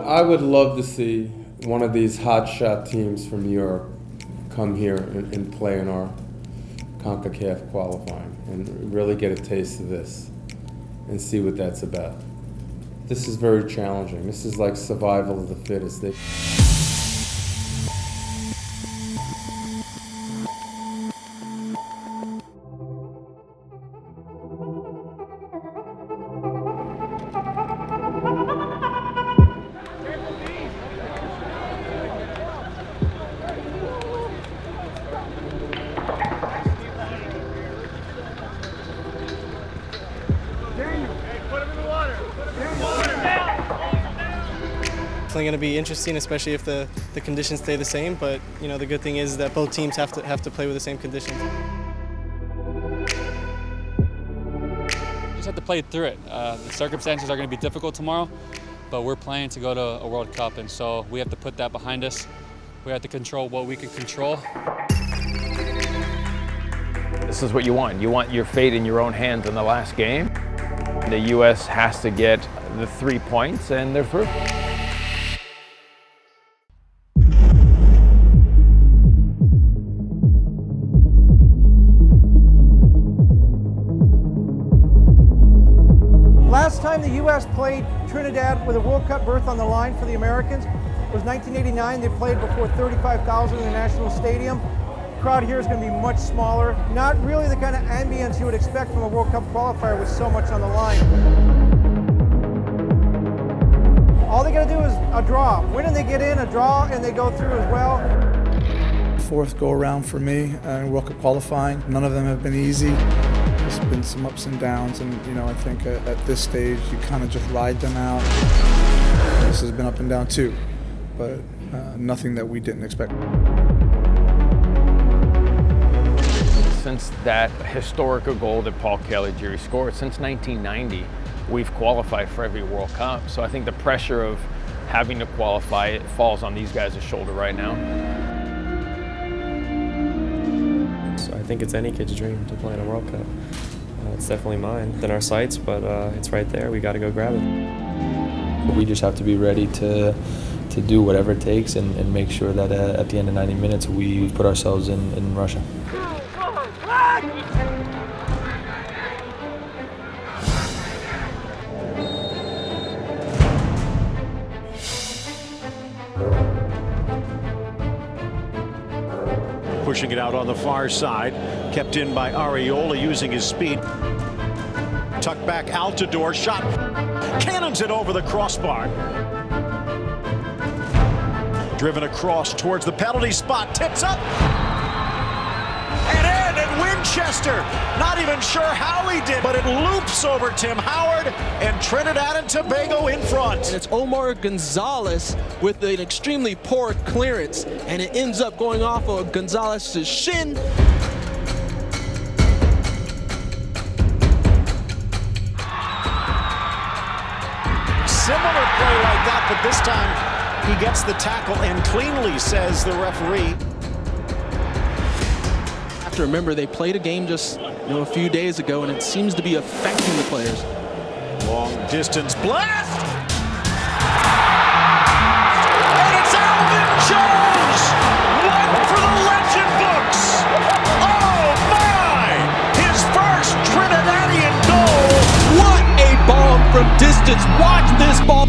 I would love to see one of these hotshot teams from Europe come here and play in our CONCACAF qualifying and really get a taste of this and see what that's about. This is very challenging. This is like survival of the fittest. It's going to be interesting, especially if the conditions stay the same. But you know, the good thing is that both teams have to play with the same conditions. Just have to play through it. The circumstances are going to be difficult tomorrow, but we're playing to go to a World Cup, and so we have to put that behind us. We have to control what we can control. This is what you want. You want your fate in your own hands in the last game. The U.S. has to get the 3 points, and they're through. Last time the U.S. played Trinidad with a World Cup berth on the line for the Americans was 1989. They played before 35,000 in the National Stadium. The crowd here is going to be much smaller. Not really the kind of ambience you would expect from a World Cup qualifier with so much on the line. All they got to do is a draw. Win and they get in, a draw and they go through as well. Fourth go around for me in World Cup qualifying. None of them have been easy. There's been some ups and downs, and you know, I think at this stage you kind of just ride them out. This has been up and down too, but nothing that we didn't expect. Since that historical goal that Paul Caligiuri scored, since 1990, we've qualified for every World Cup. So I think the pressure of having to qualify, it falls on these guys' shoulder right now. So I think it's any kid's dream to play in a World Cup. It's definitely mine. It's in our sights, but it's right there. We got to go grab it. We just have to be ready to do whatever it takes and make sure that at the end of 90 minutes we put ourselves in Russia. Pushing it out on the far side, kept in by Ariola using his speed. Tucked back Altidore, shot, cannons it over the crossbar. Driven across towards the penalty spot, tips up. And in, and Winchester, not even sure how he did, but it loops over Tim Howard, and Trinidad and Tobago in front. And it's Omar Gonzalez with an extremely poor clearance, and it ends up going off of Gonzalez's shin. Similar play like that, but this time he gets the tackle and cleanly, says the referee. Have to remember they played a game just a few days ago, and it seems to be affecting the players. Long distance blast! And it's Alvin Jones! One for the legend books! Oh my! His first Trinidadian goal! What a bomb from distance! Watch this ball!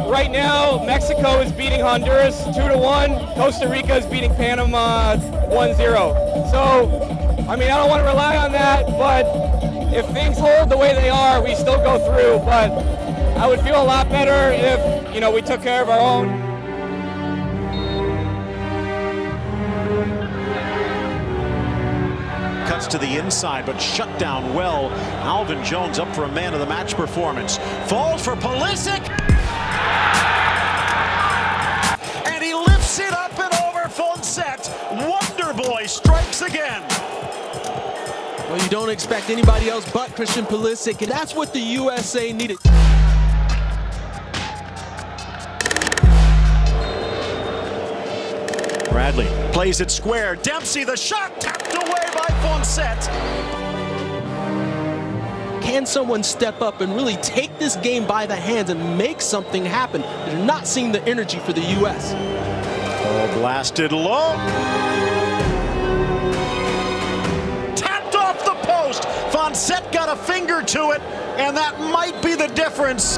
Right now, Mexico is beating Honduras 2-1. Costa Rica is beating Panama 1-0. So, I mean, I don't want to rely on that, but if things hold the way they are, we still go through. But I would feel a lot better if, we took care of our own. Cuts to the inside, but shut down well. Alvin Jones up for a man of the match performance. Falls for Pulisic. And he lifts it up and over Fonset. Wonder Boy strikes again. Well, you don't expect anybody else but Christian Pulisic, and that's what the USA needed. Bradley plays it square. Dempsey, the shot tapped away by Fonset. can someone step up and really take this game by the hands and make something happen? They're not seeing the energy for the U.S. Ball blasted low. Tapped off the post. Fonset got a finger to it, and that might be the difference.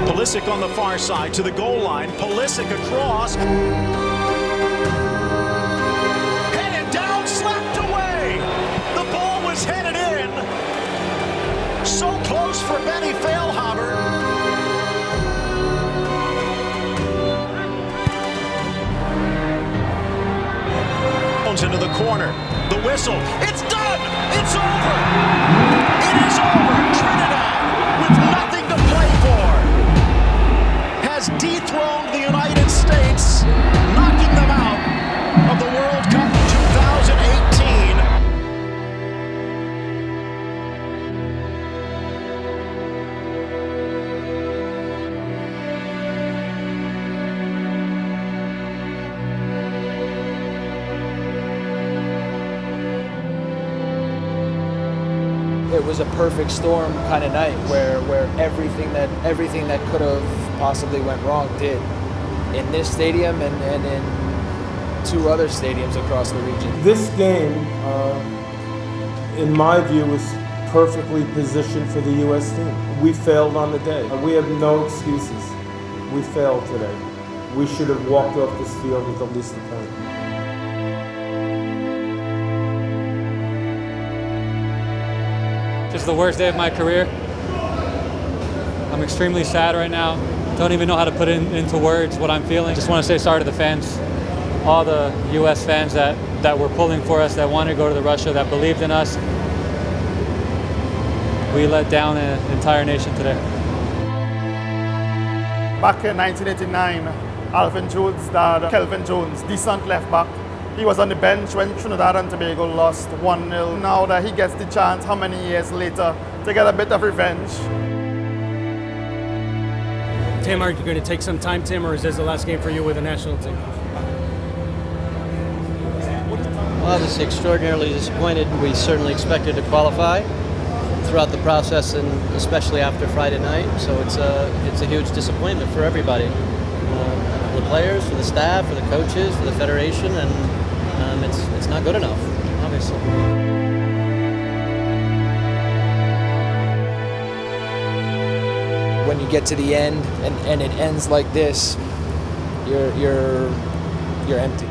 Pulisic on the far side to the goal line. Pulisic across. Headed down, slapped away. The ball was headed in. So close for Benny Feilhaber. Into the corner. The whistle. It's done. It's over. It is over. Trinidad, with nothing to play for, has dethroned the United States, knocking them out of the World Cup 2018. It was a perfect storm kind of night where everything that could have possibly went wrong did. In this stadium and in 2 other stadiums across the region. This game, in my view, was perfectly positioned for the U.S. team. We failed on the day. We have no excuses. We failed today. We should have walked off this field with at least a point. This is the worst day of my career. I'm extremely sad right now. Don't even know how to put it into words what I'm feeling. Just want to say sorry to the fans, all the U.S. fans that were pulling for us, that wanted to go to Russia, that believed in us. We let down an entire nation today. Back in 1989, Alvin Jones' dad, Kelvin Jones, decent left back. He was on the bench when Trinidad and Tobago lost 1-0. Now that he gets the chance, how many years later, to get a bit of revenge. Tim, are you going to take some time, Tim, or is this the last game for you with the national team? Well, obviously extraordinarily disappointed. We certainly expected to qualify throughout the process, and especially after Friday night. So it's a huge disappointment for everybody. For the players, for the staff, for the coaches, for the federation, and it's not good enough, obviously. When you get to the end and it ends like this, you're empty.